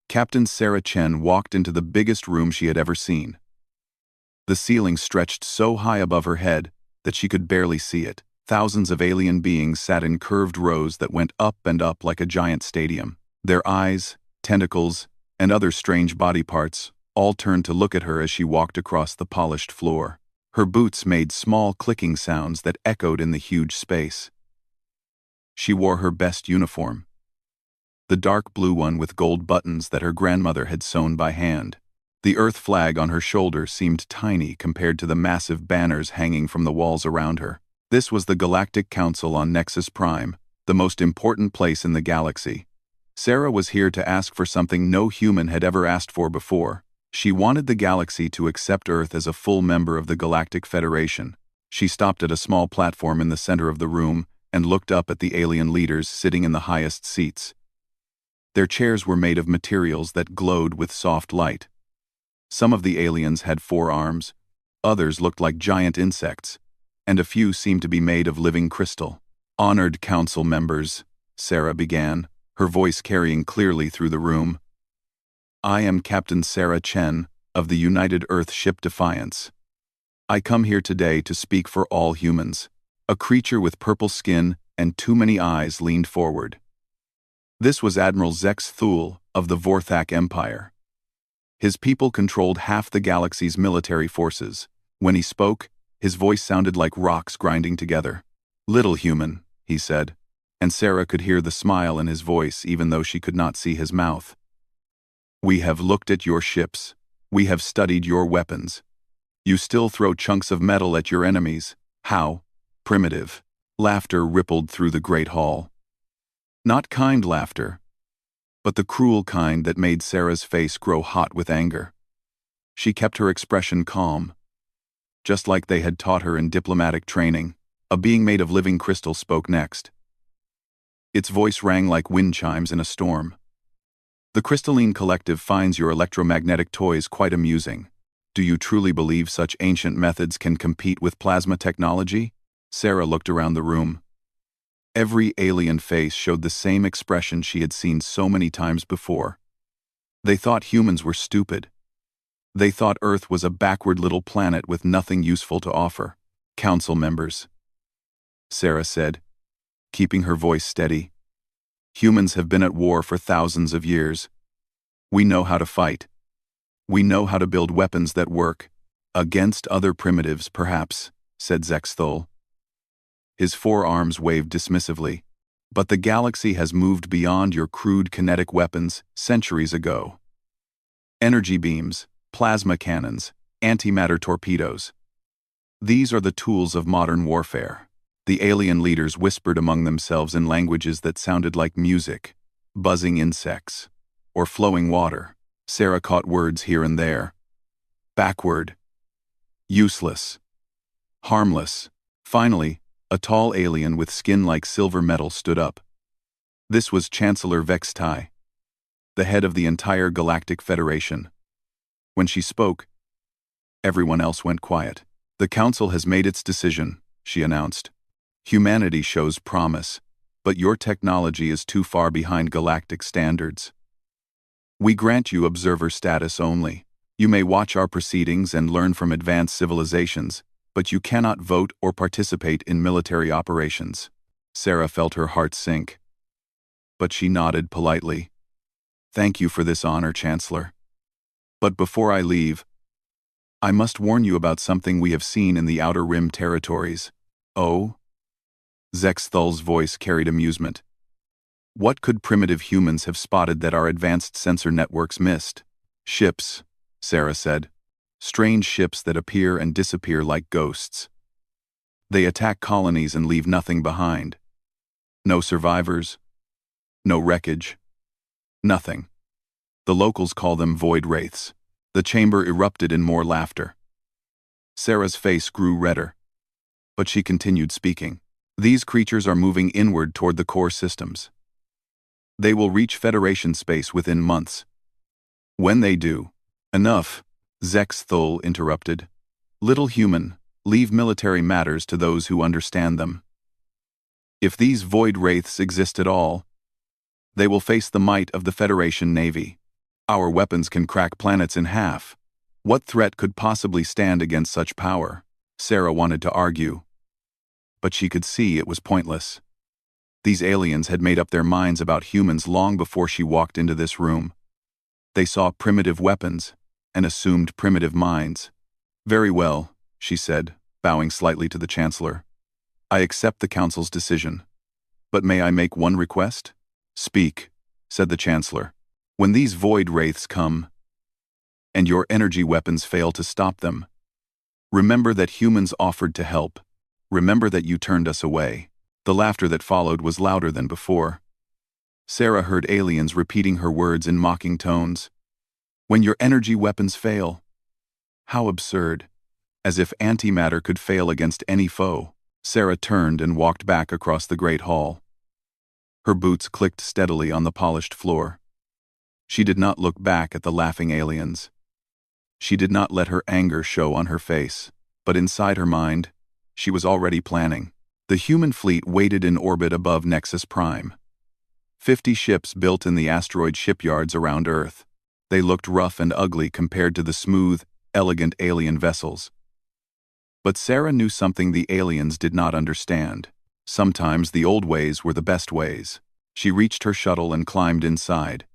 Captain Sarah Chen walked into the biggest room she had ever seen. The ceiling stretched so high above her head that she could barely see it. Thousands of alien beings sat in curved rows that went up and up like a giant stadium. Their eyes, tentacles, and other strange body parts all turned to look at her as she walked across the polished floor. Her boots made small clicking sounds that echoed in the huge space. She wore her best uniform, the dark blue one with gold buttons that her grandmother had sewn by hand. The Earth flag on her shoulder seemed tiny compared to the massive banners hanging from the walls around her. This was the Galactic Council on Nexus Prime, the most important place in the galaxy. Sarah was here to ask for something no human had ever asked for before. She wanted the galaxy to accept Earth as a full member of the Galactic Federation. She stopped at a small platform in the center of the room and looked up at the alien leaders sitting in the highest seats. Their chairs were made of materials that glowed with soft light. Some of the aliens had 4 arms, others looked like giant insects, and a few seemed to be made of living crystal. "Honored council members," Sarah began, her voice carrying clearly through the room. "I am Captain Sarah Chen of the United Earth ship Defiance. I come here today to speak for all humans." A creature with purple skin and too many eyes leaned forward. This was Admiral Zex Thul of the Vorthak Empire. His people controlled half the galaxy's military forces. When he spoke, his voice sounded like rocks grinding together. "Little human," he said, and Sarah could hear the smile in his voice even though she could not see his mouth. "We have looked at your ships. We have studied your weapons. You still throw chunks of metal at your enemies. How? Primitive." Laughter rippled through the great hall. Not kind laughter, but the cruel kind that made Sarah's face grow hot with anger. She kept her expression calm, just like they had taught her in diplomatic training. A being made of living crystal spoke next. Its voice rang like wind chimes in a storm. "The Crystalline Collective finds your electromagnetic toys quite amusing. Do you truly believe such ancient methods can compete with plasma technology?" Sarah looked around the room. Every alien face showed the same expression she had seen so many times before. They thought humans were stupid. They thought Earth was a backward little planet with nothing useful to offer. "Council members," Sarah said, keeping her voice steady. "Humans have been at war for thousands of years. We know how to fight. We know how to build weapons that work. Against other primitives, perhaps," said Zex Thul. His 4 arms waved dismissively. "But the galaxy has moved beyond your crude kinetic weapons centuries ago. Energy beams, plasma cannons, antimatter torpedoes. These are the tools of modern warfare." The alien leaders whispered among themselves in languages that sounded like music, buzzing insects, or flowing water. Sarah caught words here and there. Backward. Useless. Harmless. Finally, a tall alien with skin like silver metal stood up. This was Chancellor Vextai, the head of the entire Galactic Federation. When she spoke, everyone else went quiet. "The Council has made its decision," she announced. "Humanity shows promise, but your technology is too far behind galactic standards. We grant you observer status only. You may watch our proceedings and learn from advanced civilizations, but you cannot vote or participate in military operations." Sarah felt her heart sink, but she nodded politely. "Thank you for this honor, Chancellor. But before I leave, I must warn you about something we have seen in the Outer Rim territories." "Oh?" Zex Thul's voice carried amusement. "What could primitive humans have spotted that our advanced sensor networks missed?" "Ships," Sarah said. "Strange ships that appear and disappear like ghosts. They attack colonies and leave nothing behind. No survivors, no wreckage, nothing. The locals call them void wraiths." The chamber erupted in more laughter. Sarah's face grew redder, but she continued speaking. "These creatures are moving inward toward the core systems. They will reach Federation space within months. When they do..." "Enough," Zex Thul interrupted. "Little human, leave military matters to those who understand them. If these void wraiths exist at all, they will face the might of the Federation Navy. Our weapons can crack planets in half. What threat could possibly stand against such power? Sarah wanted to argue, but she could see it was pointless. These aliens had made up their minds about humans long before she walked into this room. They saw primitive weapons and assumed primitive minds. Very well, she said, bowing slightly to the Chancellor. I accept the Council's decision. But may I make one request? Speak, said the Chancellor. When these void wraiths come, and your energy weapons fail to stop them, remember that humans offered to help. Remember that you turned us away. The laughter that followed was louder than before. Sarah heard aliens repeating her words in mocking tones. When your energy weapons fail. How absurd. As if antimatter could fail against any foe. Sarah turned and walked back across the great hall. Her boots clicked steadily on the polished floor. She did not look back at the laughing aliens. She did not let her anger show on her face, but inside her mind, she was already planning. The human fleet waited in orbit above Nexus Prime. 50 ships built in the asteroid shipyards around Earth. They looked rough and ugly compared to the smooth, elegant alien vessels. But Sarah knew something the aliens did not understand. Sometimes the old ways were the best ways. She reached her shuttle and climbed inside.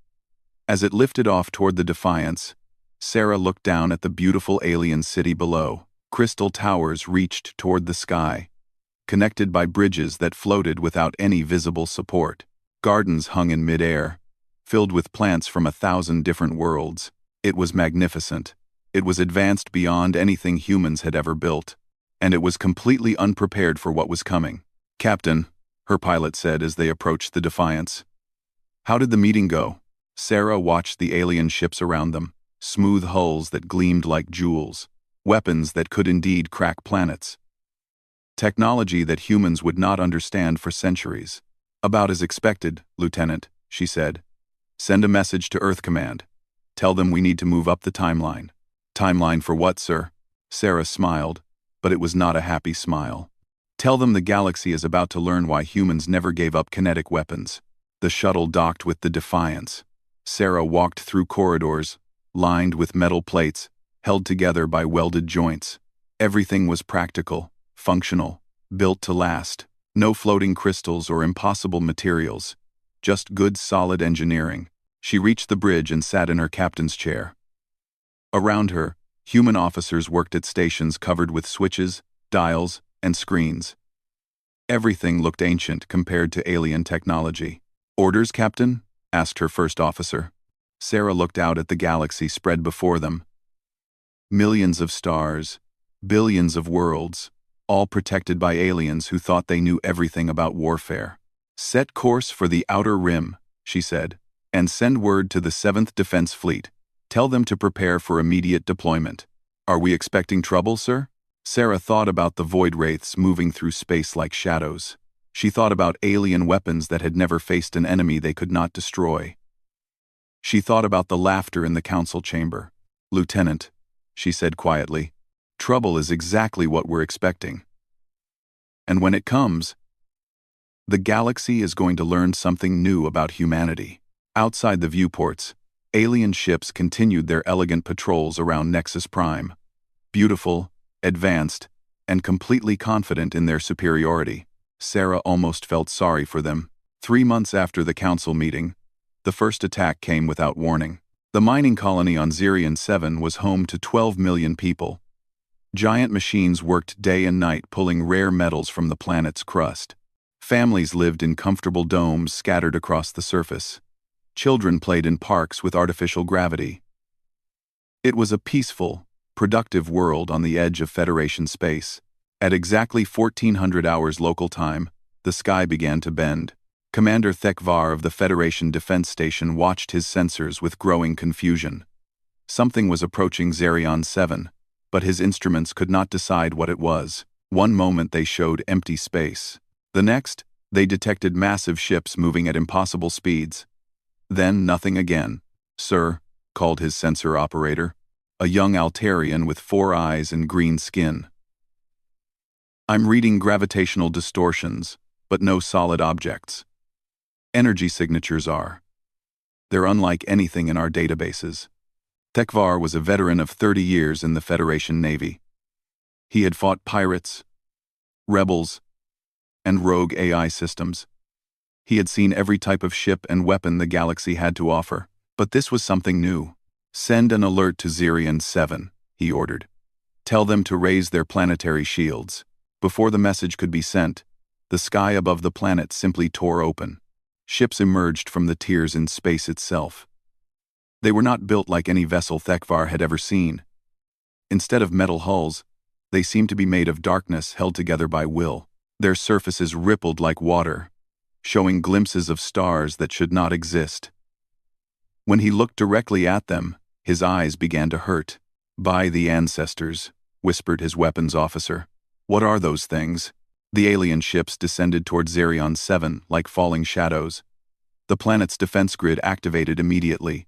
As it lifted off toward the Defiance, Sarah looked down at the beautiful alien city below. Crystal towers reached toward the sky, connected by bridges that floated without any visible support. Gardens hung in midair, filled with plants from 1,000 different worlds. It was magnificent. It was advanced beyond anything humans had ever built, and it was completely unprepared for what was coming. Captain, her pilot said as they approached the Defiance. How did the meeting go? Sarah watched the alien ships around them, smooth hulls that gleamed like jewels, weapons that could indeed crack planets. Technology that humans would not understand for centuries. About as expected, Lieutenant, she said. Send a message to Earth Command. Tell them we need to move up the timeline. Timeline for what, sir? Sarah smiled, but it was not a happy smile. Tell them the galaxy is about to learn why humans never gave up kinetic weapons. The shuttle docked with the Defiance. Sarah walked through corridors, lined with metal plates, held together by welded joints. Everything was practical, functional, built to last. No floating crystals or impossible materials. Just good, solid engineering. She reached the bridge and sat in her captain's chair. Around her, human officers worked at stations covered with switches, dials, and screens. Everything looked ancient compared to alien technology. Orders, Captain? Asked her first officer. Sarah looked out at the galaxy spread before them. Millions of stars, billions of worlds, all protected by aliens who thought they knew everything about warfare. Set course for the Outer Rim, she said, and send word to the 7th Defense Fleet. Tell them to prepare for immediate deployment. Are we expecting trouble, sir? Sarah thought about the void wraiths moving through space like shadows. She thought about alien weapons that had never faced an enemy they could not destroy. She thought about the laughter in the council chamber. Lieutenant, she said quietly, trouble is exactly what we're expecting. And when it comes, the galaxy is going to learn something new about humanity. Outside the viewports, alien ships continued their elegant patrols around Nexus Prime. Beautiful, advanced, and completely confident in their superiority. Sarah almost felt sorry for them. 3 months after the council meeting, the first attack came without warning. The mining colony on Zirion 7 was home to 12 million people. Giant machines worked day and night pulling rare metals from the planet's crust. Families lived in comfortable domes scattered across the surface. Children played in parks with artificial gravity. It was a peaceful, productive world on the edge of Federation space. At exactly 1400 hours local time, the sky began to bend. Commander Thekvar of the Federation Defense Station watched his sensors with growing confusion. Something was approaching Zerion 7, but his instruments could not decide what it was. One moment they showed empty space. The next, they detected massive ships moving at impossible speeds. Then nothing again. Sir, called his sensor operator, a young Altarian with 4 eyes and green skin. I'm reading gravitational distortions, but no solid objects. Energy signatures are. They're unlike anything in our databases. Tekvar was a veteran of 30 years in the Federation Navy. He had fought pirates, rebels, and rogue AI systems. He had seen every type of ship and weapon the galaxy had to offer. But this was something new. "Send an alert to Zirion 7, he ordered. "Tell them to raise their planetary shields." Before the message could be sent, the sky above the planet simply tore open. Ships emerged from the tiers in space itself. They were not built like any vessel Tekvar had ever seen. Instead of metal hulls, they seemed to be made of darkness held together by will. Their surfaces rippled like water, showing glimpses of stars that should not exist. When he looked directly at them, his eyes began to hurt. "By the ancestors," whispered his weapons officer. "What are those things?" The alien ships descended toward Zirion 7 like falling shadows. The planet's defense grid activated immediately.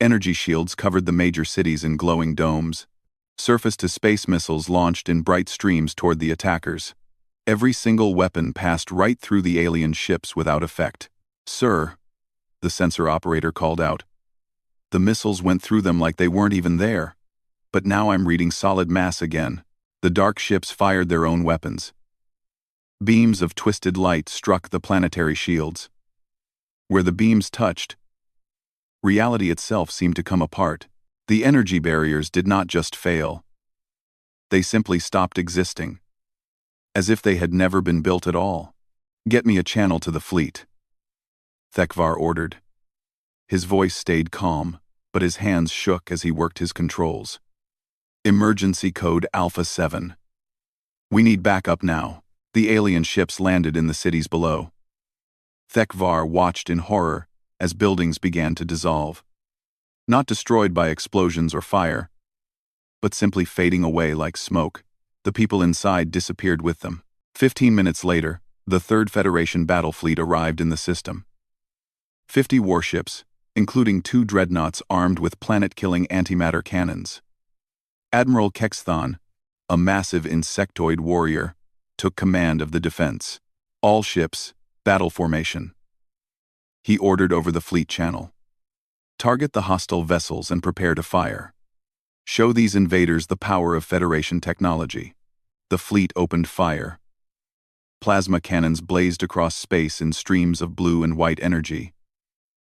Energy shields covered the major cities in glowing domes. Surface-to-space missiles launched in bright streams toward the attackers. Every single weapon passed right through the alien ships without effect. "Sir," the sensor operator called out. "The missiles went through them like they weren't even there. But now I'm reading solid mass again." The dark ships fired their own weapons. Beams of twisted light struck the planetary shields. Where the beams touched, reality itself seemed to come apart. The energy barriers did not just fail. They simply stopped existing. As if they had never been built at all. "Get me a channel to the fleet," Tekvar ordered. His voice stayed calm, but his hands shook as he worked his controls. "Emergency code Alpha 7. We need backup now." The alien ships landed in the cities below. Tekvar watched in horror as buildings began to dissolve. Not destroyed by explosions or fire, but simply fading away like smoke. The people inside disappeared with them. 15 minutes later, the Third Federation battle fleet arrived in the system. 50 warships, including 2 dreadnoughts armed with planet-killing antimatter cannons. Admiral Kexthon, a massive insectoid warrior, took command of the defense. "All ships, battle formation," he ordered over the fleet channel. "Target the hostile vessels and prepare to fire. Show these invaders the power of Federation technology." The fleet opened fire. Plasma cannons blazed across space in streams of blue and white energy.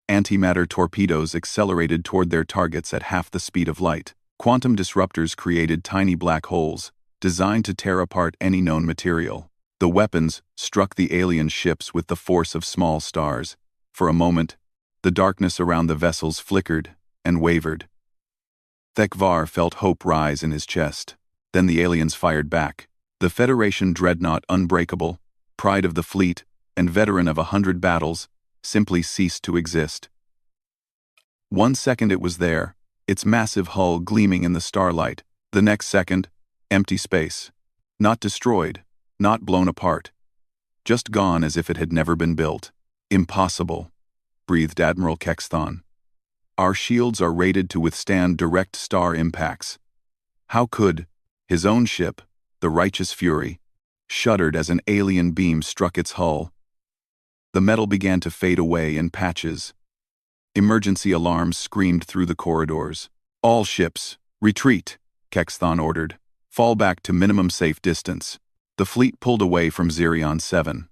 Antimatter torpedoes accelerated toward their targets at half the speed of light. Quantum disruptors created tiny black holes, designed to tear apart any known material. The weapons struck the alien ships with the force of small stars. For a moment, the darkness around the vessels flickered and wavered. Tekvar felt hope rise in his chest. Then the aliens fired back. The Federation dreadnought Unbreakable, pride of the fleet, and veteran of 100 battles, simply ceased to exist. 1 second it was there, its massive hull gleaming in the starlight. The next second, empty space. Not destroyed, not blown apart. Just gone as if it had never been built. "Impossible," breathed Admiral Kexthon. "Our shields are rated to withstand direct star impacts." How could his own ship, the Righteous Fury, shuddered as an alien beam struck its hull? The metal began to fade away in patches. Emergency alarms screamed through the corridors. "All ships, retreat," Kexthon ordered. "Fall back to minimum safe distance." The fleet pulled away from Zirion 7.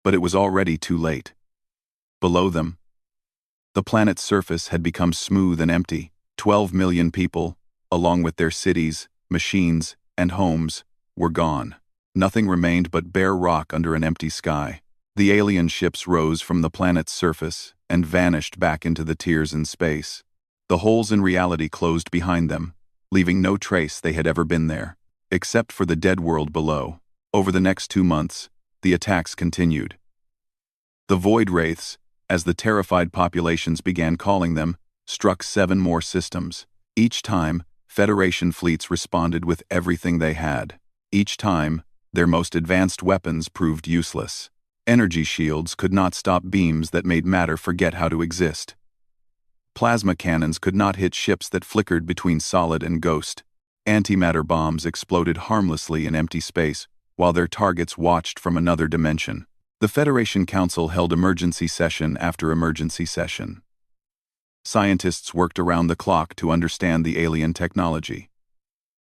But it was already too late. Below them, the planet's surface had become smooth and empty. 12 million people, along with their cities, machines, and homes, were gone. Nothing remained but bare rock under an empty sky. The alien ships rose from the planet's surface and vanished back into the tiers in space. The holes in reality closed behind them, leaving no trace they had ever been there, except for the dead world below. Over the next 2 months, the attacks continued. The Void Wraiths, as the terrified populations began calling them, struck 7 more systems. Each time, Federation fleets responded with everything they had. Each time, their most advanced weapons proved useless. Energy shields could not stop beams that made matter forget how to exist. Plasma cannons could not hit ships that flickered between solid and ghost. Antimatter bombs exploded harmlessly in empty space, while their targets watched from another dimension. The Federation Council held emergency session after emergency session. Scientists worked around the clock to understand the alien technology.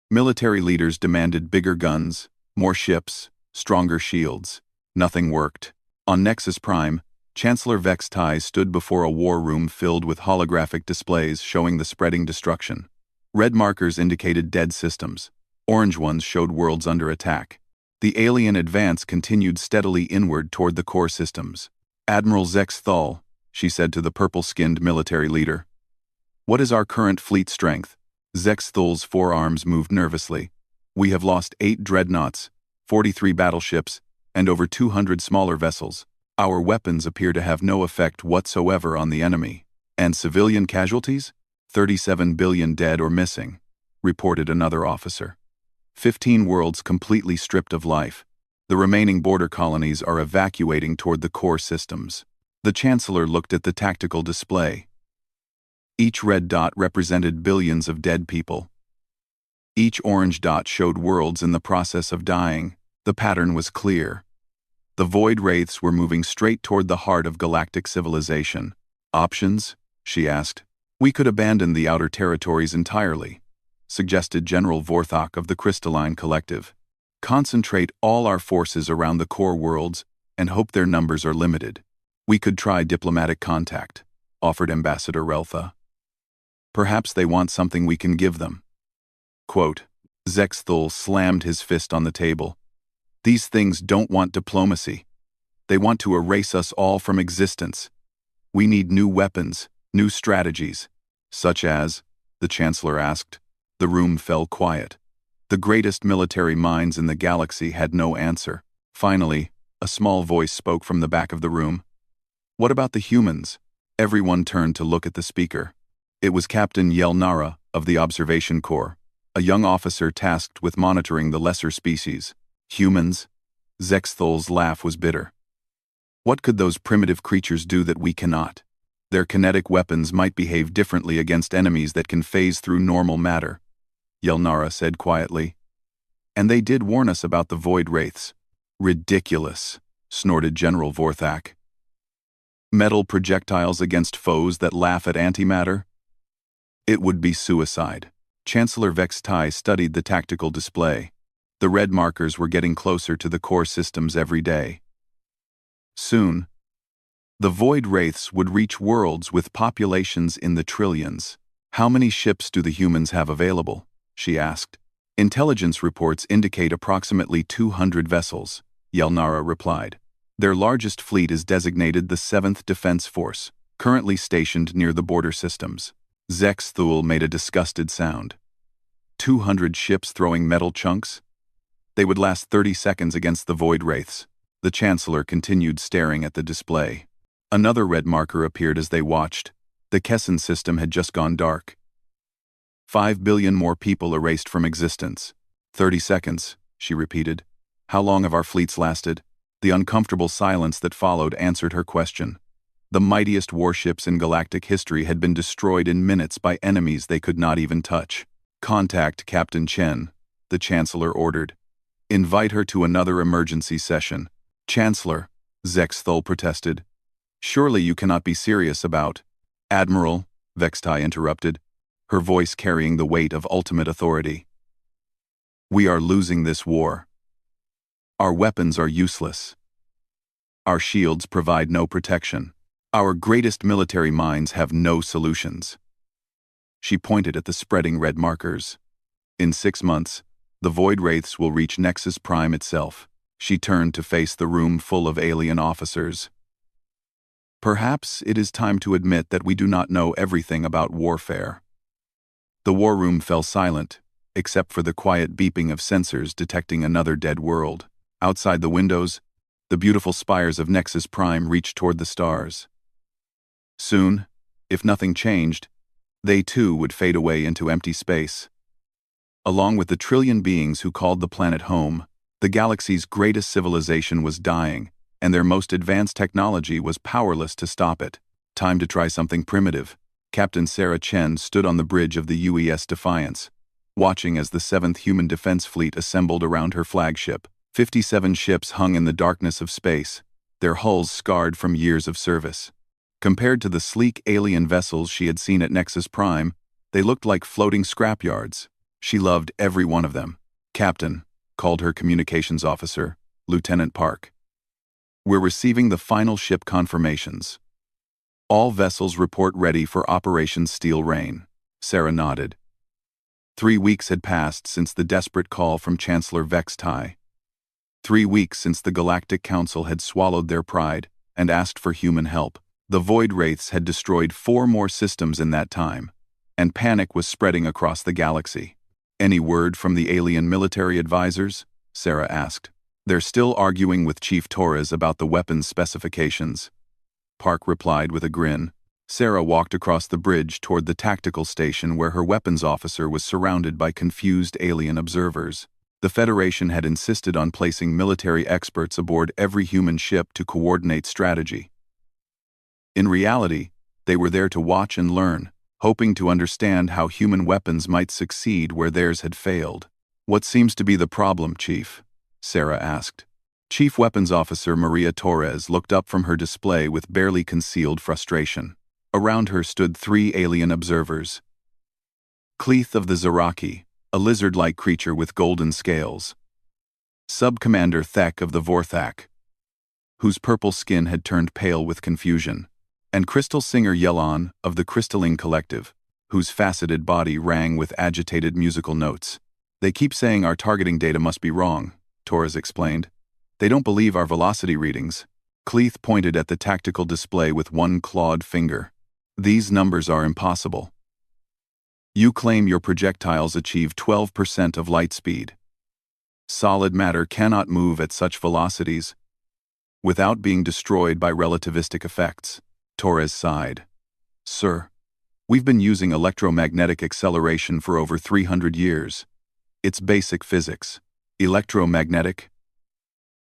Military leaders demanded bigger guns, more ships, stronger shields. Nothing worked. On Nexus Prime, Chancellor Vex Tai stood before a war room filled with holographic displays showing the spreading destruction. Red markers indicated dead systems. Orange ones showed worlds under attack. The alien advance continued steadily inward toward the core systems. Admiral Zex Thal, she said to the purple-skinned military leader. What is our current fleet strength? Zex Thal's forearms moved nervously. We have lost 8 dreadnoughts, 43 battleships, and over 200 smaller vessels. Our weapons appear to have no effect whatsoever on the enemy. And civilian casualties? 37 billion dead or missing, reported another officer. 15 worlds completely stripped of life. The remaining border colonies are evacuating toward the core systems. The Chancellor looked at the tactical display. Each red dot represented billions of dead people. Each orange dot showed worlds in the process of dying. The pattern was clear. The void wraiths were moving straight toward the heart of galactic civilization. Options? She asked. We could abandon the outer territories entirely, suggested General Vorthok of the Crystalline Collective. Concentrate all our forces around the core worlds and hope their numbers are limited. We could try diplomatic contact, offered Ambassador Reltha. Perhaps they want something we can give them. Quote, Zexthul slammed his fist on the table. These things don't want diplomacy. They want to erase us all from existence. We need new weapons, new strategies. Such as? The Chancellor asked. The room fell quiet. The greatest military minds in the galaxy had no answer. Finally, a small voice spoke from the back of the room. What about the humans? Everyone turned to look at the speaker. It was Captain Yelnara of the Observation Corps, a young officer tasked with monitoring the lesser species. Humans? Zexthol's laugh was bitter. What could those primitive creatures do that we cannot? Their kinetic weapons might behave differently against enemies that can phase through normal matter, Yelnara said quietly. And they did warn us about the void wraiths. Ridiculous, snorted General Vorthak. Metal projectiles against foes that laugh at antimatter? It would be suicide. Chancellor Vex Tai studied the tactical display. The red markers were getting closer to the core systems every day. Soon, the void wraiths would reach worlds with populations in the trillions. How many ships do the humans have available? She asked. Intelligence reports indicate approximately 200 vessels, Yelnara replied. Their largest fleet is designated the 7th Defense Force, currently stationed near the border systems. Zexthul made a disgusted sound. 200 ships throwing metal chunks? They would last 30 seconds against the void wraiths. The Chancellor continued staring at the display. Another red marker appeared as they watched. The Kesson system had just gone dark. 5 billion more people erased from existence. 30 seconds, she repeated. How long have our fleets lasted? The uncomfortable silence that followed answered her question. The mightiest warships in galactic history had been destroyed in minutes by enemies they could not even touch. Contact Captain Chen, the Chancellor ordered. Invite her to another emergency session. Chancellor, Zexthul protested. Surely you cannot be serious about... Admiral, Vextai interrupted, her voice carrying the weight of ultimate authority. We are losing this war. Our weapons are useless. Our shields provide no protection. Our greatest military minds have no solutions. She pointed at the spreading red markers. In 6 months, the void wraiths will reach Nexus Prime itself. She turned to face the room full of alien officers. Perhaps it is time to admit that we do not know everything about warfare. The war room fell silent, except for the quiet beeping of sensors detecting another dead world. Outside the windows, the beautiful spires of Nexus Prime reached toward the stars. Soon, if nothing changed, they too would fade away into empty space. Along with the trillion beings who called the planet home, the galaxy's greatest civilization was dying, and their most advanced technology was powerless to stop it. Time to try something primitive. Captain Sarah Chen stood on the bridge of the UES Defiance, watching as the 7th Human Defense Fleet assembled around her flagship. 57 ships hung in the darkness of space, their hulls scarred from years of service. Compared to the sleek alien vessels she had seen at Nexus Prime, they looked like floating scrapyards. She loved every one of them. "Captain," called her communications officer, Lieutenant Park. "We're receiving the final ship confirmations. All vessels report ready for Operation Steel Rain." Sarah nodded. 3 weeks had passed since the desperate call from Chancellor Vex Tai. 3 weeks since the Galactic Council had swallowed their pride and asked for human help. The Void Wraiths had destroyed 4 more systems in that time, and panic was spreading across the galaxy. "Any word from the alien military advisors?" Sarah asked. "They're still arguing with Chief Torres about the weapons specifications," Park replied with a grin. Sarah walked across the bridge toward the tactical station where her weapons officer was surrounded by confused alien observers. The Federation had insisted on placing military experts aboard every human ship to coordinate strategy. In reality, they were there to watch and learn, hoping to understand how human weapons might succeed where theirs had failed. "What seems to be the problem, Chief?" Sarah asked. Chief Weapons Officer Maria Torres looked up from her display with barely concealed frustration. Around her stood 3 alien observers. Cleith of the Zaraki, a lizard-like creature with golden scales. Sub-Commander Thek of the Vorthak, whose purple skin had turned pale with confusion. And Crystal Singer Yelon of the Crystalline Collective, whose faceted body rang with agitated musical notes. "They keep saying our targeting data must be wrong," Torres explained. "They don't believe our velocity readings." Cleith pointed at the tactical display with one clawed finger. "These numbers are impossible. You claim your projectiles achieve 12% of light speed. Solid matter cannot move at such velocities without being destroyed by relativistic effects." Torres sighed. "Sir, we've been using electromagnetic acceleration for over 300 years. It's basic physics." "Electromagnetic?"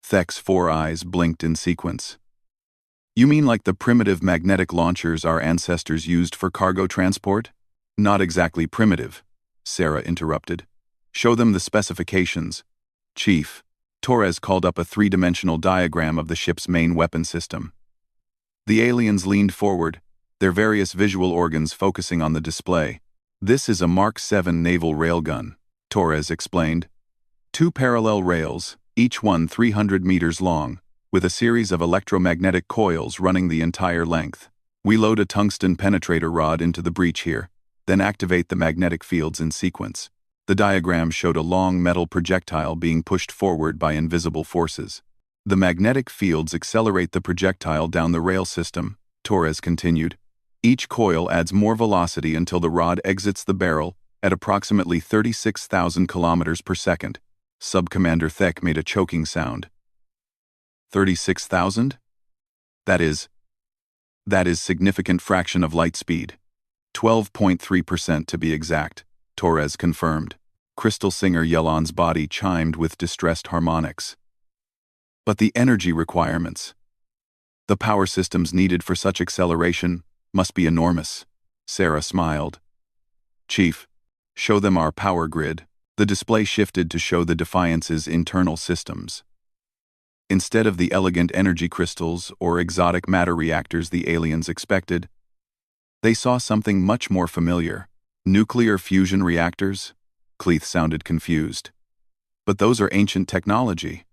Thek's 4 eyes blinked in sequence. "You mean like the primitive magnetic launchers our ancestors used for cargo transport?" "Not exactly primitive," Sarah interrupted. "Show them the specifications." "Chief." Torres called up a 3-dimensional diagram of the ship's main weapon system. The aliens leaned forward, their various visual organs focusing on the display. "This is a Mark 7 naval railgun," Torres explained. 2 parallel rails, each one 300 meters long, with a series of electromagnetic coils running the entire length. "We load a tungsten penetrator rod into the breech here, then activate the magnetic fields in sequence." The diagram showed a long metal projectile being pushed forward by invisible forces. "The magnetic fields accelerate the projectile down the rail system," Torres continued. "Each coil adds more velocity until the rod exits the barrel at approximately 36,000 kilometers per second. Sub-Commander Thek made a choking sound. 36,000? That is significant fraction of light speed. 12.3% to be exact, Torres confirmed. Crystal Singer Yelon's body chimed with distressed harmonics. "But the energy requirements. The power systems needed for such acceleration must be enormous." Sarah smiled. "Chief, show them our power grid." The display shifted to show the Defiance's internal systems. Instead of the elegant energy crystals or exotic matter reactors the aliens expected, they saw something much more familiar. "Nuclear fusion reactors?" Cleith sounded confused. "But those are ancient technology.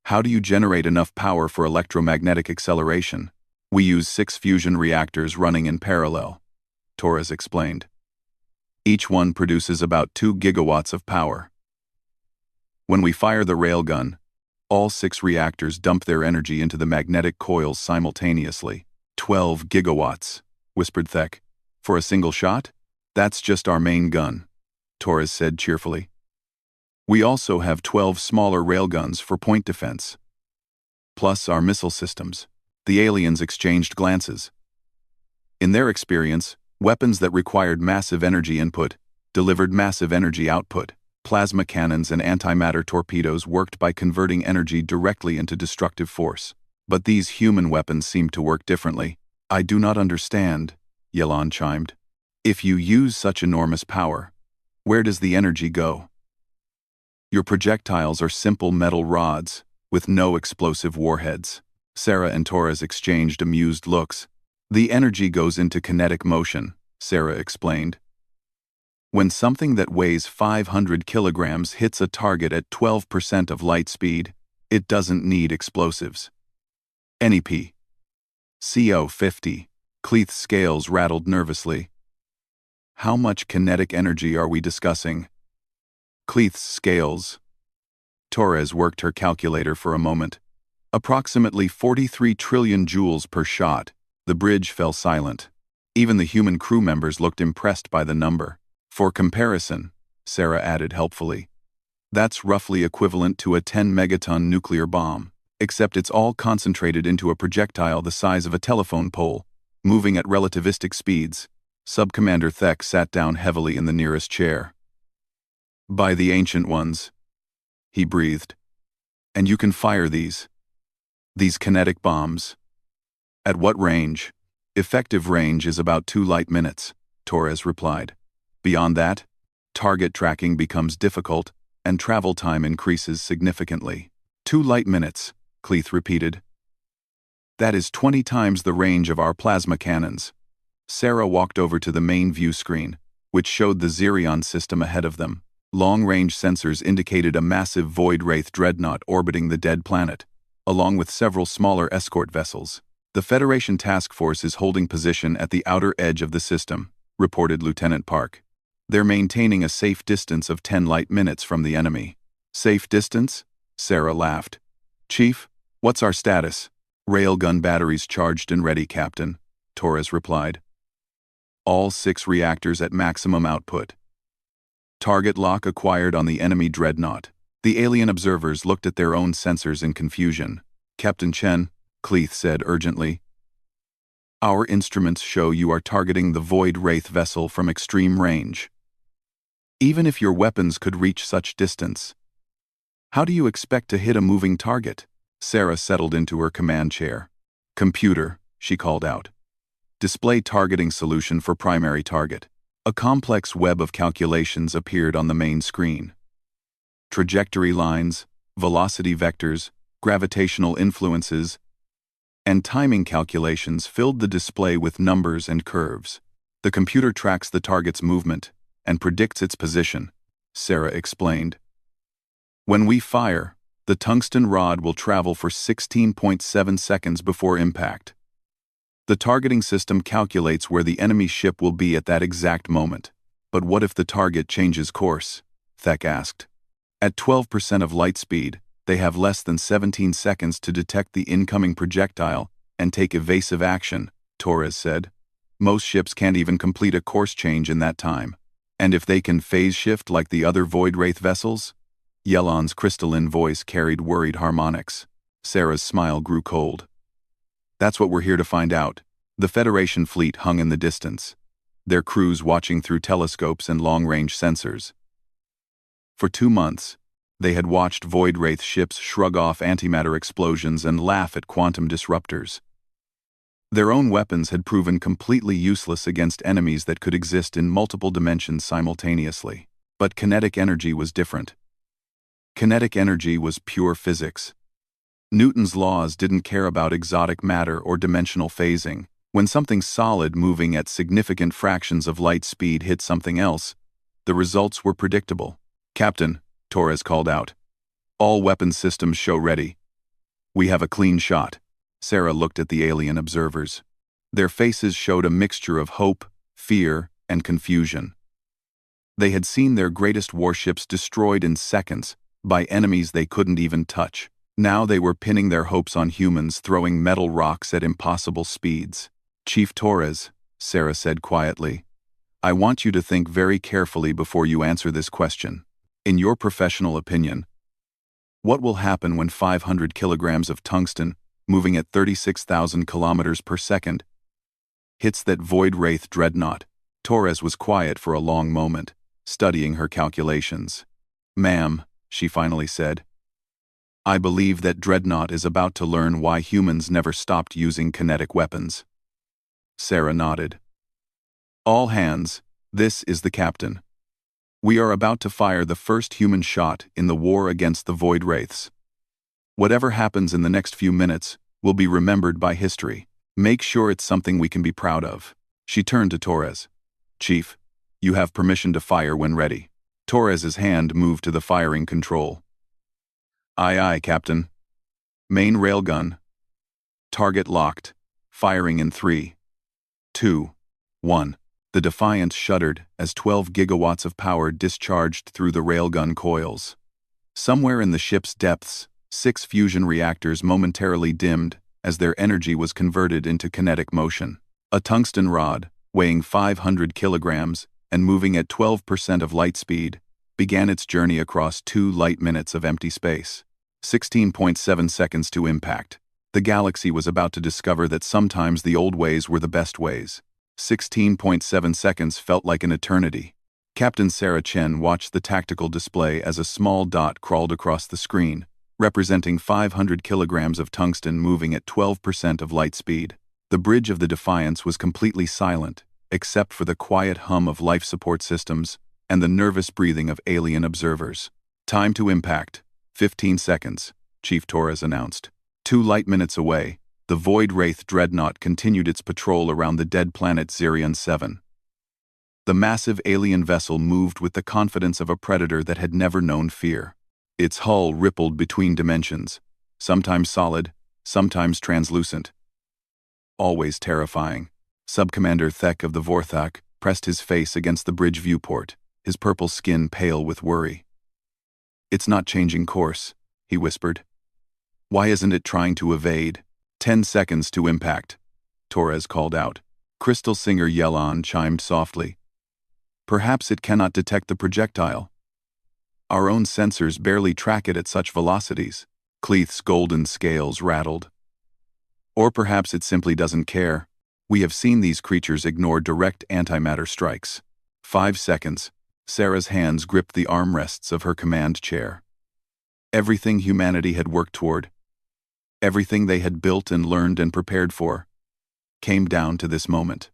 How do you generate enough power for electromagnetic acceleration?" "We use 6 fusion reactors running in parallel," Torres explained. "Each one produces about 2 gigawatts of power. When we fire the railgun, all 6 reactors dump their energy into the magnetic coils simultaneously." 12 gigawatts, whispered Thek. "For a single shot? That's just our main gun," Torres said cheerfully. "We also have 12 smaller railguns for point defense. Plus our missile systems." The aliens exchanged glances. In their experience, weapons that required massive energy input delivered massive energy output. Plasma cannons and antimatter torpedoes worked by converting energy directly into destructive force. But these human weapons seemed to work differently. "I do not understand," Yelon chimed. "If you use such enormous power, where does the energy go?" "Your projectiles are simple metal rods with no explosive warheads." Sarah and Torres exchanged amused looks. The energy goes into kinetic motion, Sarah explained. When something that weighs 500 kilograms hits a target at 12% of light speed, it doesn't need explosives. NEP. CO 50. Cleith's scales rattled nervously. How much kinetic energy are we discussing? Cleith's scales. Torres worked her calculator for a moment. Approximately 43 trillion joules per shot. The bridge fell silent. Even the human crew members looked impressed by the number. For comparison, Sarah added helpfully, that's roughly equivalent to a 10-megaton nuclear bomb, except it's all concentrated into a projectile the size of a telephone pole, moving at relativistic speeds. Subcommander Thek sat down heavily in the nearest chair. By the ancient ones, he breathed. And you can fire these kinetic bombs. At what range? Effective range is about 2 light minutes, Torres replied. Beyond that, target tracking becomes difficult, and travel time increases significantly. 2 light minutes, Cleith repeated. That is 20 times the range of our plasma cannons. Sarah walked over to the main view screen, which showed the Xerion system ahead of them. Long-range sensors indicated a massive Void Wraith dreadnought orbiting the dead planet, along with several smaller escort vessels. The Federation task force is holding position at the outer edge of the system, reported Lieutenant Park. They're maintaining a safe distance of 10 light minutes from the enemy. Safe distance? Sarah laughed. Chief, what's our status? Railgun batteries charged and ready, Captain, Torres replied. All 6 reactors at maximum output. Target lock acquired on the enemy dreadnought. The alien observers looked at their own sensors in confusion. Captain Chen, Cleith said urgently. Our instruments show you are targeting the Void Wraith vessel from extreme range. Even if your weapons could reach such distance, how do you expect to hit a moving target? Sarah settled into her command chair. Computer, she called out. Display targeting solution for primary target. A complex web of calculations appeared on the main screen. Trajectory lines, velocity vectors, gravitational influences, and timing calculations filled the display with numbers and curves. The computer tracks the target's movement and predicts its position, Sarah explained. When we fire, the tungsten rod will travel for 16.7 seconds before impact. The targeting system calculates where the enemy ship will be at that exact moment. But what if the target changes course? Thek asked. At 12% of light speed, they have less than 17 seconds to detect the incoming projectile and take evasive action, Torres said. Most ships can't even complete a course change in that time. And if they can phase shift like the other Void Wraith vessels? Yelon's crystalline voice carried worried harmonics. Sarah's smile grew cold. That's what we're here to find out. The Federation fleet hung in the distance, their crews watching through telescopes and long-range sensors. For 2 months, they had watched Void Wraith ships shrug off antimatter explosions and laugh at quantum disruptors. Their own weapons had proven completely useless against enemies that could exist in multiple dimensions simultaneously. But kinetic energy was different. Kinetic energy was pure physics. Newton's laws didn't care about exotic matter or dimensional phasing. When something solid moving at significant fractions of light speed hit something else, the results were predictable. Captain, Torres called out. All weapons systems show ready. We have a clean shot. Sarah looked at the alien observers. Their faces showed a mixture of hope, fear, and confusion. They had seen their greatest warships destroyed in seconds by enemies they couldn't even touch. Now they were pinning their hopes on humans throwing metal rocks at impossible speeds. Chief Torres, Sarah said quietly, I want you to think very carefully before you answer this question. In your professional opinion, what will happen when 500 kilograms of tungsten, moving at 36,000 kilometers per second, hits that Void Wraith dreadnought? Torres was quiet for a long moment, studying her calculations. Ma'am, she finally said, I believe that dreadnought is about to learn why humans never stopped using kinetic weapons. Sarah nodded. All hands, this is the captain. We are about to fire the first human shot in the war against the Void Wraiths. Whatever happens in the next few minutes will be remembered by history. Make sure it's something we can be proud of. She turned to Torres. Chief, you have permission to fire when ready. Torres's hand moved to the firing control. Aye aye, Captain. Main railgun. Target locked. Firing in 3, 2, 1. The Defiant shuddered as 12 gigawatts of power discharged through the railgun coils. Somewhere in the ship's depths, 6 fusion reactors momentarily dimmed as their energy was converted into kinetic motion. A tungsten rod, weighing 500 kilograms and moving at 12% of light speed, began its journey across 2 light minutes of empty space. 16.7 seconds to impact. The galaxy was about to discover that sometimes the old ways were the best ways. 16.7 seconds felt like an eternity. Captain Sarah Chen watched the tactical display as a small dot crawled across the screen, representing 500 kilograms of tungsten moving at 12% of light speed. The bridge of the Defiance was completely silent, except for the quiet hum of life support systems and the nervous breathing of alien observers. Time to impact. 15 seconds, Chief Torres announced. 2 light minutes away, the Void Wraith dreadnought continued its patrol around the dead planet Zirion 7. The massive alien vessel moved with the confidence of a predator that had never known fear. Its hull rippled between dimensions, sometimes solid, sometimes translucent. Always terrifying. Subcommander Thek of the Vorthak pressed his face against the bridge viewport, his purple skin pale with worry. It's not changing course, he whispered. Why isn't it trying to evade? 10 seconds to impact, Torres called out. Crystal Singer Yelon chimed softly. Perhaps it cannot detect the projectile. Our own sensors barely track it at such velocities. Cleith's golden scales rattled. Or perhaps it simply doesn't care. We have seen these creatures ignore direct antimatter strikes. 5 seconds. Sarah's hands gripped the armrests of her command chair. Everything humanity had worked toward, everything they had built and learned and prepared for, came down to this moment.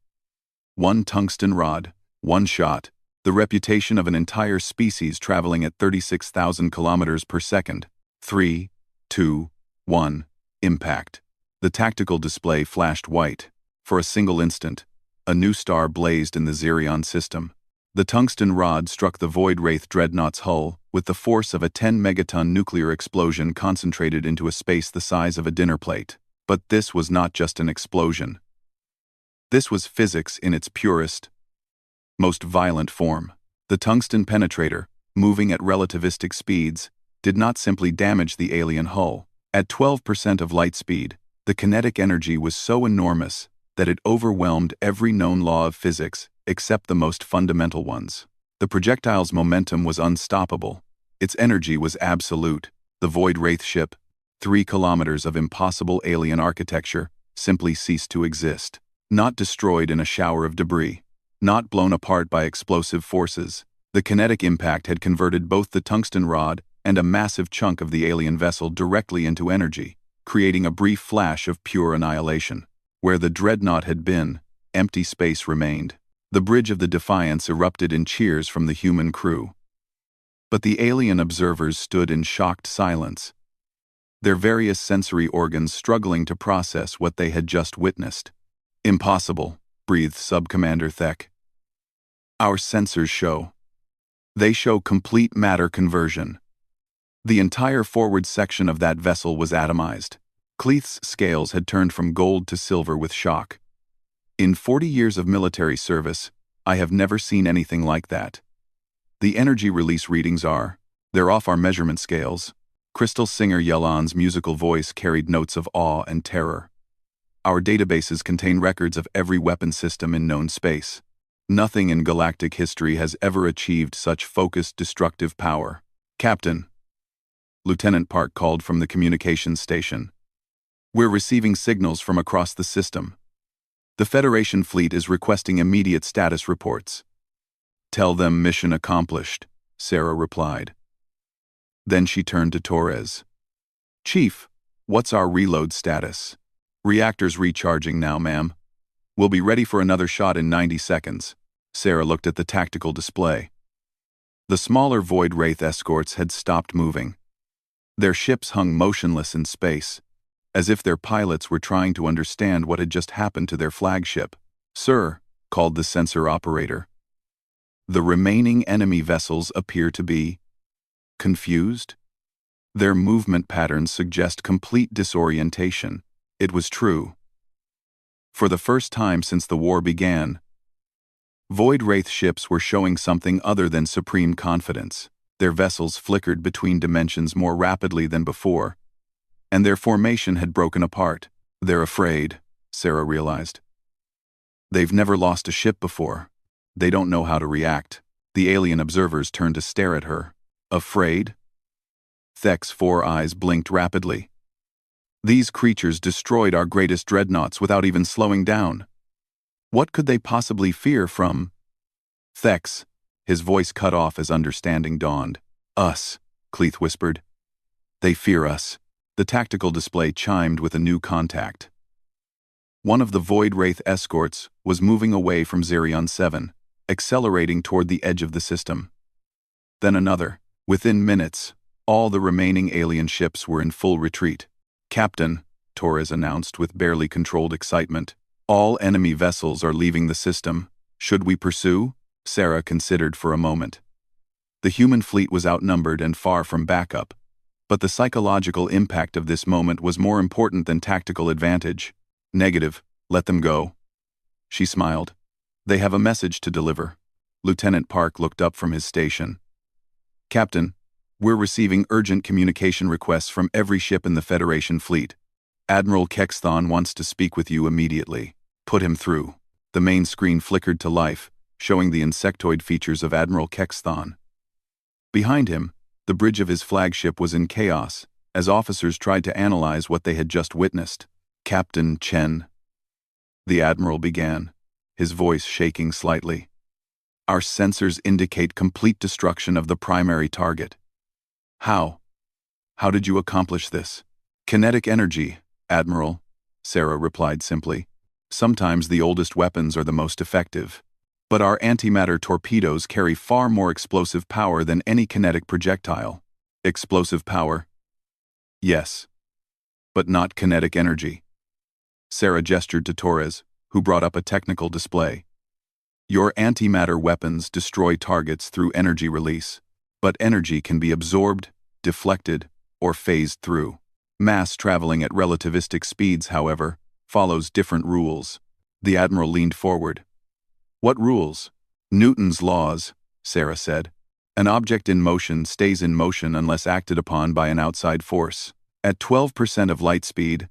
1 tungsten rod, 1 shot, the reputation of an entire species traveling at 36,000 kilometers per second. 3, 2, 1, impact. The tactical display flashed white. For a single instant, a new star blazed in the Zirion system. The tungsten rod struck the Void Wraith dreadnought's hull with the force of a 10-megaton nuclear explosion concentrated into a space the size of a dinner plate. But this was not just an explosion. This was physics in its purest, most violent form. The tungsten penetrator, moving at relativistic speeds, did not simply damage the alien hull. At 12% of light speed, the kinetic energy was so enormous that it overwhelmed every known law of physics except the most fundamental ones. The projectile's momentum was unstoppable. Its energy was absolute. The Void Wraith ship, 3 kilometers of impossible alien architecture, simply ceased to exist. Not destroyed in a shower of debris, not blown apart by explosive forces. The kinetic impact had converted both the tungsten rod and a massive chunk of the alien vessel directly into energy, creating a brief flash of pure annihilation. Where the dreadnought had been, empty space remained. The bridge of the Defiance erupted in cheers from the human crew. But the alien observers stood in shocked silence, their various sensory organs struggling to process what they had just witnessed. Impossible, breathed Subcommander Thek. Our sensors show. They show complete matter conversion. The entire forward section of that vessel was atomized. Cleith's scales had turned from gold to silver with shock. In 40 years of military service, I have never seen anything like that. The energy release readings they're off our measurement scales. Crystal Singer Yelon's musical voice carried notes of awe and terror. Our databases contain records of every weapon system in known space. Nothing in galactic history has ever achieved such focused destructive power. Captain, Lieutenant Park called from the communications station. We're receiving signals from across the system. The Federation fleet is requesting immediate status reports. Tell them mission accomplished, Sarah replied. Then she turned to Torres. Chief, what's our reload status? Reactors recharging now, ma'am. We'll be ready for another shot in 90 seconds. Sarah looked at the tactical display. The smaller Void Wraith escorts had stopped moving. Their ships hung motionless in space, as if their pilots were trying to understand what had just happened to their flagship. "Sir," called the sensor operator. "The remaining enemy vessels appear to be confused. Their movement patterns suggest complete disorientation." It was true. For the first time since the war began, Void Wraith ships were showing something other than supreme confidence. Their vessels flickered between dimensions more rapidly than before, and their formation had broken apart. "They're afraid," Sarah realized. "They've never lost a ship before. They don't know how to react." The alien observers turned to stare at her. "Afraid?" Thek's 4 eyes blinked rapidly. "These creatures destroyed our greatest dreadnoughts without even slowing down. What could they possibly fear from?" "Thex," his voice cut off as understanding dawned. "Us," Cleith whispered. "They fear us." The tactical display chimed with a new contact. One of the Void Wraith escorts was moving away from Zerion 7, accelerating toward the edge of the system. Then another. Within minutes, all the remaining alien ships were in full retreat. "Captain," Torres announced with barely controlled excitement, "all enemy vessels are leaving the system. Should we pursue?" Sarah considered for a moment. The human fleet was outnumbered and far from backup, but the psychological impact of this moment was more important than tactical advantage. "Negative, let them go." She smiled. "They have a message to deliver." Lieutenant Park looked up from his station. "Captain, we're receiving urgent communication requests from every ship in the Federation fleet. Admiral Kexthon wants to speak with you immediately. Put him through." The main screen flickered to life, showing the insectoid features of Admiral Kexthon. Behind him, the bridge of his flagship was in chaos, as officers tried to analyze what they had just witnessed. "Captain Chen," the Admiral began, his voice shaking slightly. "Our sensors indicate complete destruction of the primary target." "How? How did you accomplish this?" "Kinetic energy, Admiral," Sarah replied simply. "Sometimes the oldest weapons are the most effective. But our antimatter torpedoes carry far more explosive power than any kinetic projectile." "Explosive power?" "Yes. But not kinetic energy." Sarah gestured to Torres, who brought up a technical display. "Your antimatter weapons destroy targets through energy release, but energy can be absorbed, deflected, or phased through. Mass traveling at relativistic speeds, however, follows different rules." The Admiral leaned forward. "What rules?" "Newton's laws," Sarah said. "An object in motion stays in motion unless acted upon by an outside force. At 12% of light speed,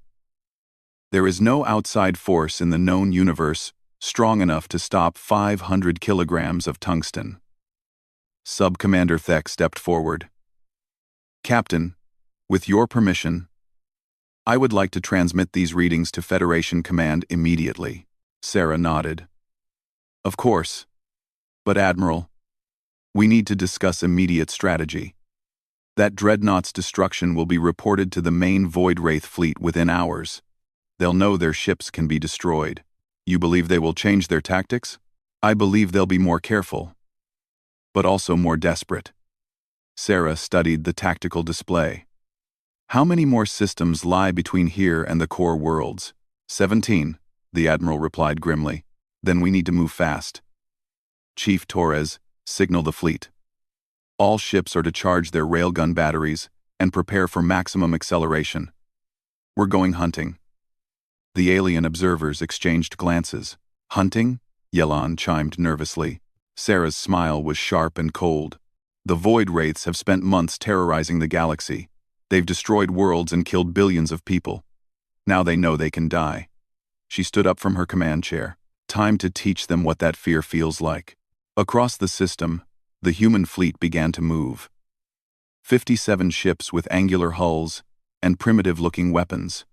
there is no outside force in the known universe strong enough to stop 500 kilograms of tungsten." Sub-Commander Thek stepped forward. "Captain, with your permission, I would like to transmit these readings to Federation Command immediately." Sarah nodded. "Of course. But Admiral, we need to discuss immediate strategy. That dreadnought's destruction will be reported to the main Void Wraith fleet within hours. They'll know their ships can be destroyed. You believe they will change their tactics?" "I believe they'll be more careful, but also more desperate." Sarah studied the tactical display. "How many more systems lie between here and the core worlds?" 17, the Admiral replied grimly. "Then we need to move fast." "Chief Torres, signal the fleet. All ships are to charge their railgun batteries and prepare for maximum acceleration. We're going hunting." The alien observers exchanged glances. "Hunting?" Yelan chimed nervously. Sarah's smile was sharp and cold. "The Void Wraiths have spent months terrorizing the galaxy. They've destroyed worlds and killed billions of people. Now they know they can die." She stood up from her command chair. "Time to teach them what that fear feels like." Across the system, the human fleet began to move. 57 ships with angular hulls and primitive-looking weapons.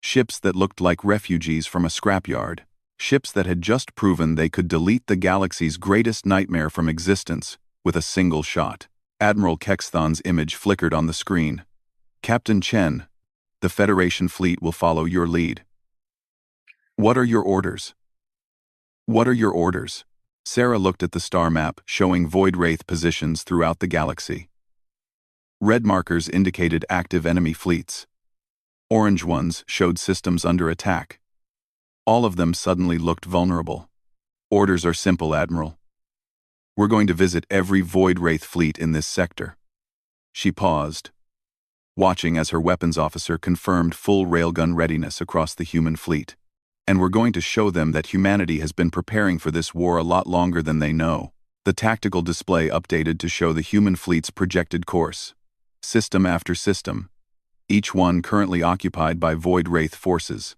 Ships that looked like refugees from a scrapyard. Ships that had just proven they could delete the galaxy's greatest nightmare from existence with a single shot. Admiral Kexthon's image flickered on the screen. "Captain Chen, the Federation fleet will follow your lead." "What are your orders?" "What are your orders?" Sarah looked at the star map showing Void Wraith positions throughout the galaxy. Red markers indicated active enemy fleets. Orange ones showed systems under attack. All of them suddenly looked vulnerable. Orders are simple, Admiral. We're going to visit every Void Wraith fleet in this sector. She paused, watching as her weapons officer confirmed full railgun readiness across the human fleet. And we're going to show them that humanity has been preparing for this war a lot longer than they know. The tactical display updated to show the human fleet's projected course, system after system, each one currently occupied by Void Wraith forces.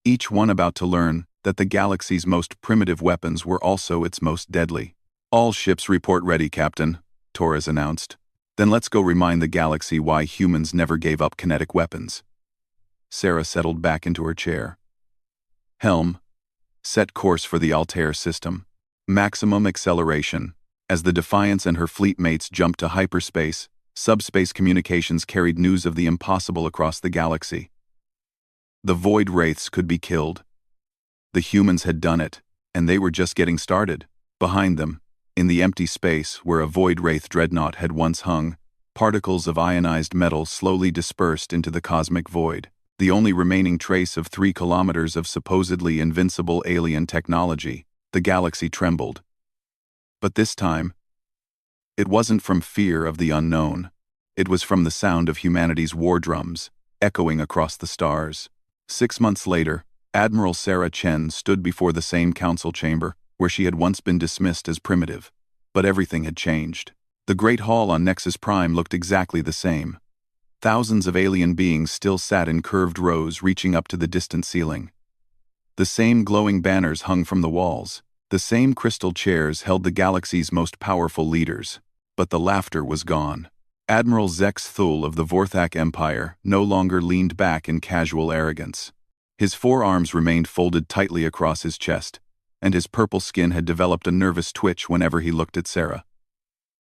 Each one about to learn that the galaxy's most primitive weapons were also its most deadly. All ships report ready, Captain, Torres announced. Then let's go remind the galaxy why humans never gave up kinetic weapons. Sarah settled back into her chair. Helm, set course for the Altair system. Maximum acceleration. As the Defiance and her fleet mates jumped to hyperspace, subspace communications carried news of the impossible across the galaxy. The Void Wraiths could be killed. The humans had done it, and they were just getting started. Behind them, in the empty space where a Void Wraith dreadnought had once hung, particles of ionized metal slowly dispersed into the cosmic void, the only remaining trace of 3 kilometers of supposedly invincible alien technology. The galaxy trembled. But this time, it wasn't from fear of the unknown. It was from the sound of humanity's war drums, echoing across the stars. 6 months later, Admiral Sarah Chen stood before the same council chamber, where she had once been dismissed as primitive. But everything had changed. The Great Hall on Nexus Prime looked exactly the same. Thousands of alien beings still sat in curved rows reaching up to the distant ceiling. The same glowing banners hung from the walls. The same crystal chairs held the galaxy's most powerful leaders. But the laughter was gone. Admiral Zex Thul of the Vorthak Empire no longer leaned back in casual arrogance. His forearms remained folded tightly across his chest, and his purple skin had developed a nervous twitch whenever he looked at Sarah.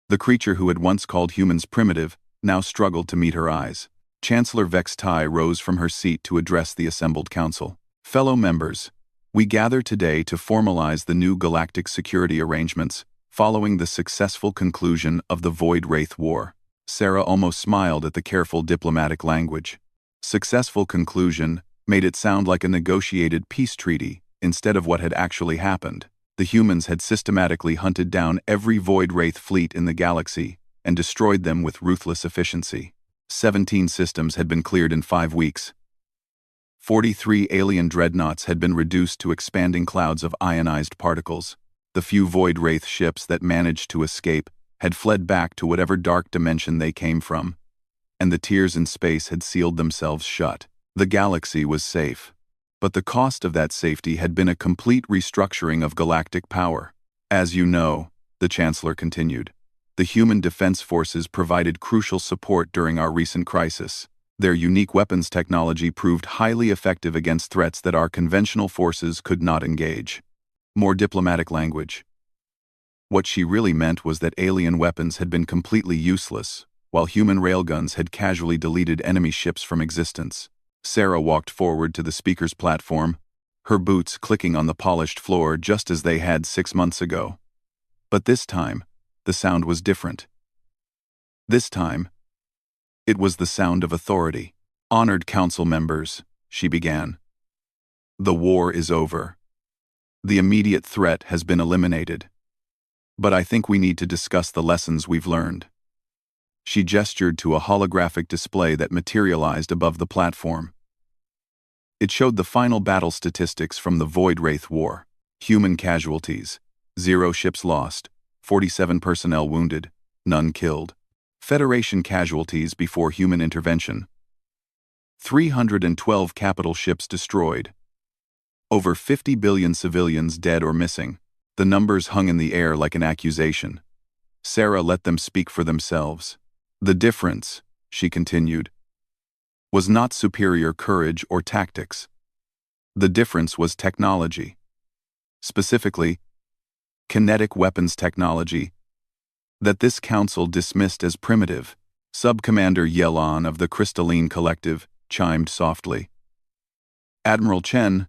The creature who had once called humans primitive now struggled to meet her eyes. Chancellor Vex Tai rose from her seat to address the assembled council. Fellow members, we gather today to formalize the new galactic security arrangements following the successful conclusion of the Void Wraith War. Sarah almost smiled at the careful diplomatic language. Successful conclusion made it sound like a negotiated peace treaty instead of what had actually happened. The humans had systematically hunted down every Void Wraith fleet in the galaxy and destroyed them with ruthless efficiency. 17 systems had been cleared in 5 weeks. 43 alien dreadnoughts had been reduced to expanding clouds of ionized particles. The few Void Wraith ships that managed to escape had fled back to whatever dark dimension they came from, and the tears in space had sealed themselves shut. The galaxy was safe. But the cost of that safety had been a complete restructuring of galactic power. As you know, the Chancellor continued, the human defense forces provided crucial support during our recent crisis. Their unique weapons technology proved highly effective against threats that our conventional forces could not engage. More diplomatic language. What she really meant was that alien weapons had been completely useless, while human railguns had casually deleted enemy ships from existence. Sarah walked forward to the speaker's platform, her boots clicking on the polished floor just as they had 6 months ago. But this time, the sound was different. This time, it was the sound of authority. Honored council members, she began. The war is over. The immediate threat has been eliminated. But I think we need to discuss the lessons we've learned. She gestured to a holographic display that materialized above the platform. It showed the final battle statistics from the Void Wraith War. Human casualties, 0 ships lost, 47 personnel wounded, none killed. Federation casualties before human intervention, 312 capital ships destroyed. Over 50 billion civilians dead or missing. The numbers hung in the air like an accusation. Sarah let them speak for themselves. The difference, she continued, was not superior courage or tactics. The difference was technology. Specifically, kinetic weapons technology that this council dismissed as primitive. Sub-Commander Yelon of the Crystalline Collective chimed softly. Admiral Chen,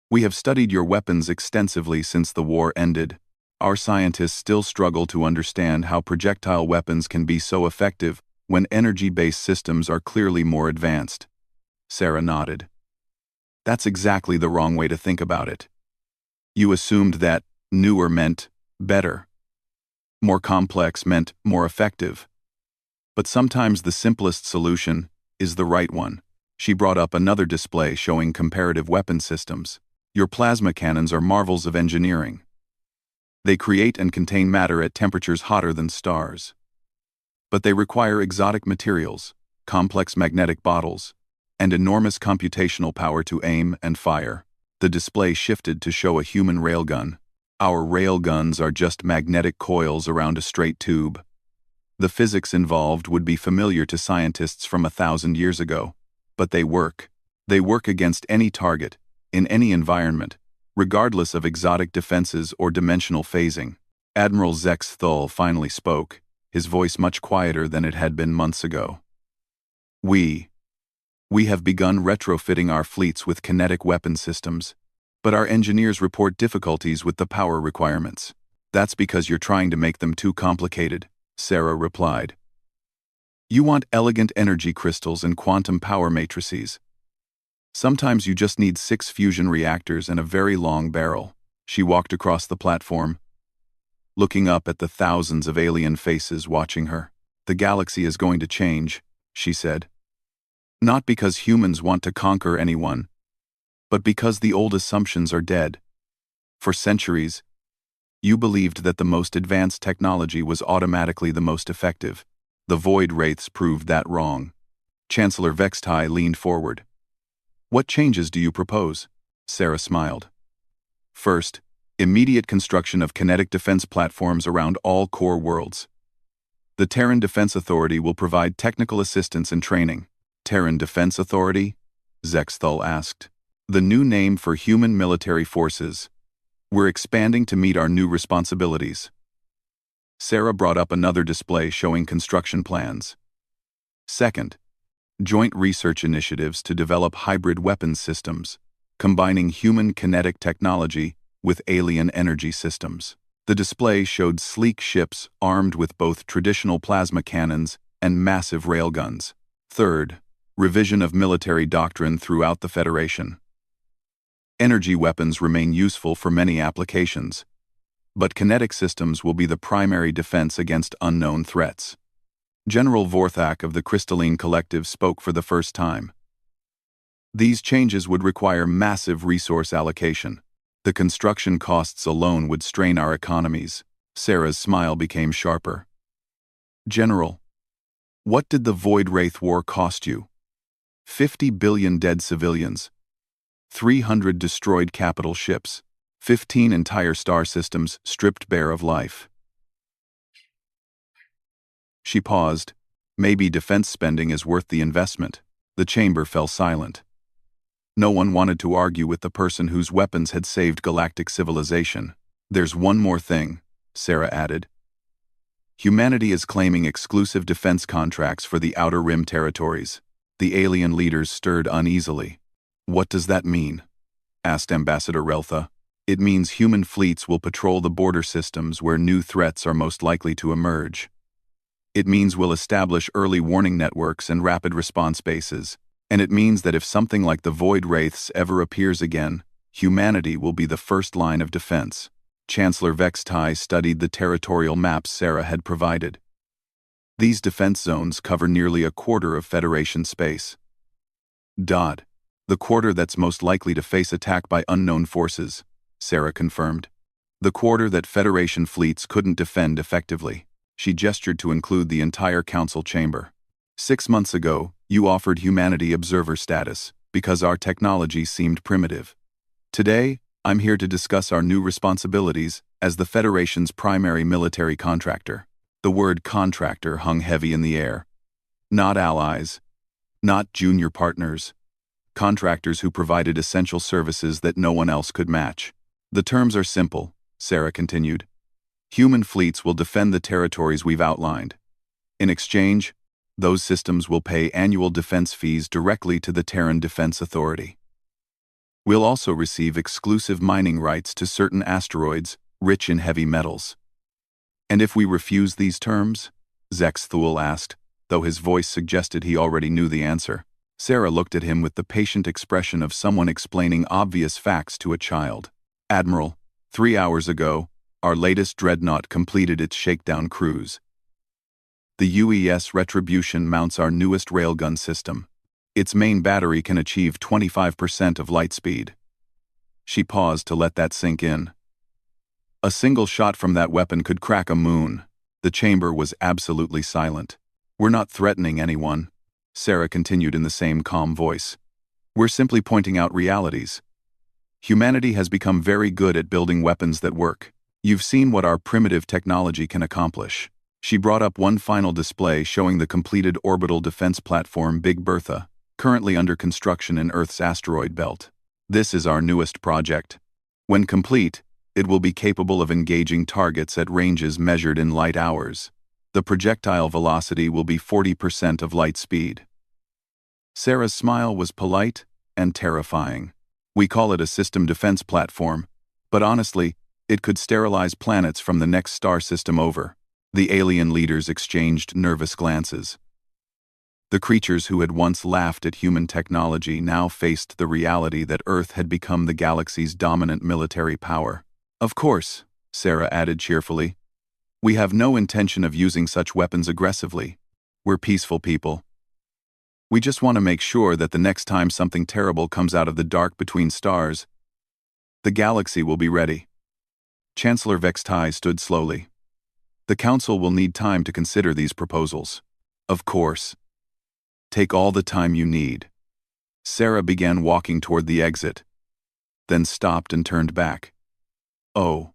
we have studied your weapons extensively since the war ended. Our scientists still struggle to understand how projectile weapons can be so effective when energy-based systems are clearly more advanced. Sarah nodded. That's exactly the wrong way to think about it. You assumed that newer meant better. More complex meant more effective. But sometimes the simplest solution is the right one. She brought up another display showing comparative weapon systems. Your plasma cannons are marvels of engineering. They create and contain matter at temperatures hotter than stars. But they require exotic materials, complex magnetic bottles, and enormous computational power to aim and fire. The display shifted to show a human railgun. Our railguns are just magnetic coils around a straight tube. The physics involved would be familiar to scientists from 1,000 years ago, but they work. They work against any target, in any environment, regardless of exotic defenses or dimensional phasing. Admiral Zex Thull finally spoke, his voice much quieter than it had been months ago. We have begun retrofitting our fleets with kinetic weapon systems, but our engineers report difficulties with the power requirements. That's because you're trying to make them too complicated, Sarah replied. You want elegant energy crystals and quantum power matrices. Sometimes you just need 6 fusion reactors and a very long barrel. She walked across the platform, looking up at the thousands of alien faces watching her. The galaxy is going to change, she said. Not because humans want to conquer anyone, but because the old assumptions are dead. For centuries, you believed that the most advanced technology was automatically the most effective. The Void Wraiths proved that wrong. Chancellor Vextai leaned forward. What changes do you propose? Sarah smiled. First, immediate construction of kinetic defense platforms around all core worlds. The Terran Defense Authority will provide technical assistance and training. Terran Defense Authority? Zexthal asked. The new name for human military forces. We're expanding to meet our new responsibilities. Sarah brought up another display showing construction plans. Second, joint research initiatives to develop hybrid weapons systems, combining human kinetic technology with alien energy systems. The display showed sleek ships armed with both traditional plasma cannons and massive railguns. Third, revision of military doctrine throughout the Federation. Energy weapons remain useful for many applications, but kinetic systems will be the primary defense against unknown threats. General Vorthak of the Crystalline Collective spoke for the first time. These changes would require massive resource allocation. The construction costs alone would strain our economies. Sarah's smile became sharper. General, what did the Void Wraith War cost you? 50 billion dead civilians, 300 destroyed capital ships, 15 entire star systems stripped bare of life. She paused. Maybe defense spending is worth the investment. The chamber fell silent. No one wanted to argue with the person whose weapons had saved galactic civilization. There's one more thing, Sarah added. Humanity is claiming exclusive defense contracts for the Outer Rim territories. The alien leaders stirred uneasily. What does that mean? Asked Ambassador Reltha. It means human fleets will patrol the border systems where new threats are most likely to emerge. It means we'll establish early warning networks and rapid response bases. And it means that if something like the Void Wraiths ever appears again, humanity will be the first line of defense. Chancellor Vextai studied the territorial maps Sarah had provided. These defense zones cover nearly a quarter of Federation space. The quarter that's most likely to face attack by unknown forces, Sarah confirmed. The quarter that Federation fleets couldn't defend effectively. She gestured to include the entire council chamber. 6 months ago, you offered humanity observer status because our technology seemed primitive. Today, I'm here to discuss our new responsibilities as the Federation's primary military contractor. The word contractor hung heavy in the air. Not allies, not junior partners. Contractors who provided essential services that no one else could match. The terms are simple, Sarah continued. Human fleets will defend the territories we've outlined. In exchange, those systems will pay annual defense fees directly to the Terran Defense Authority. We'll also receive exclusive mining rights to certain asteroids rich in heavy metals. And if we refuse these terms? Zex Thul asked, though his voice suggested he already knew the answer. Sarah looked at him with the patient expression of someone explaining obvious facts to a child. Admiral, 3 hours ago, our latest dreadnought completed its shakedown cruise. The UES Retribution mounts our newest railgun system. Its main battery can achieve 25% of light speed. She paused to let that sink in. A single shot from that weapon could crack a moon. The chamber was absolutely silent. We're not threatening anyone, Sarah continued in the same calm voice. We're simply pointing out realities. Humanity has become very good at building weapons that work. You've seen what our primitive technology can accomplish. She brought up one final display showing the completed orbital defense platform Big Bertha, currently under construction in Earth's asteroid belt. This is our newest project. When complete, it will be capable of engaging targets at ranges measured in light hours. The projectile velocity will be 40% of light speed. Sarah's smile was polite and terrifying. We call it a system defense platform, but honestly, it could sterilize planets from the next star system over. The alien leaders exchanged nervous glances. The creatures who had once laughed at human technology now faced the reality that Earth had become the galaxy's dominant military power. Of course, Sarah added cheerfully. We have no intention of using such weapons aggressively. We're peaceful people. We just want to make sure that the next time something terrible comes out of the dark between stars, the galaxy will be ready. Chancellor Vextai stood slowly. The Council will need time to consider these proposals. Of course. Take all the time you need. Sarah began walking toward the exit, then stopped and turned back. Oh.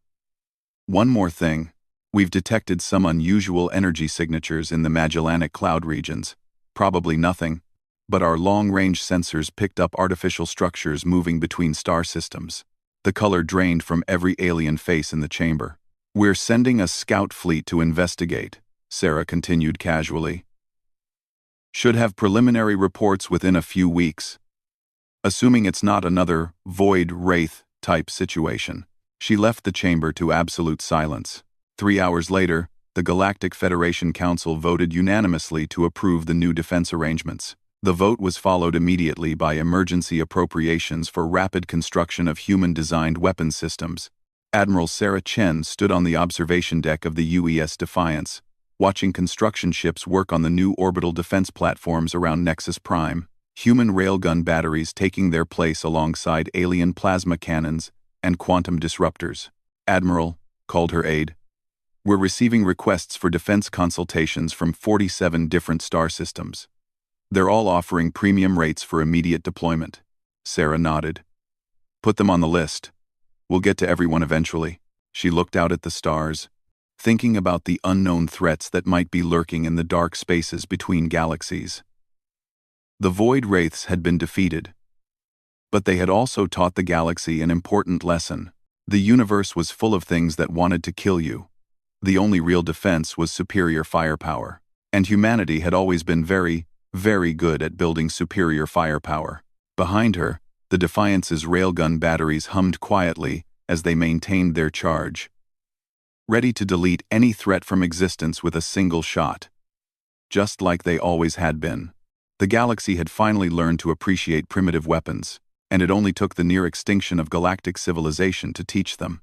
One more thing. We've detected some unusual energy signatures in the Magellanic Cloud regions. Probably nothing, but our long-range sensors picked up artificial structures moving between star systems. The color drained from every alien face in the chamber. We're sending a scout fleet to investigate, Sarah continued casually. Should have preliminary reports within a few weeks. Assuming it's not another Void Wraith type situation. She left the chamber to absolute silence. 3 hours later, the Galactic Federation Council voted unanimously to approve the new defense arrangements. The vote was followed immediately by emergency appropriations for rapid construction of human-designed weapons systems. Admiral Sarah Chen stood on the observation deck of the UES Defiance, watching construction ships work on the new orbital defense platforms around Nexus Prime, human railgun batteries taking their place alongside alien plasma cannons and quantum disruptors. Admiral, called her aide, we're receiving requests for defense consultations from 47 different star systems. They're all offering premium rates for immediate deployment. Sarah nodded. Put them on the list. We'll get to everyone eventually. She looked out at the stars, thinking about the unknown threats that might be lurking in the dark spaces between galaxies. The Void Wraiths had been defeated, but they had also taught the galaxy an important lesson. The universe was full of things that wanted to kill you. The only real defense was superior firepower, and humanity had always been very, very good at building superior firepower. Behind her, the Defiance's railgun batteries hummed quietly as they maintained their charge, ready to delete any threat from existence with a single shot. Just like they always had been. The galaxy had finally learned to appreciate primitive weapons, and it only took the near extinction of galactic civilization to teach them.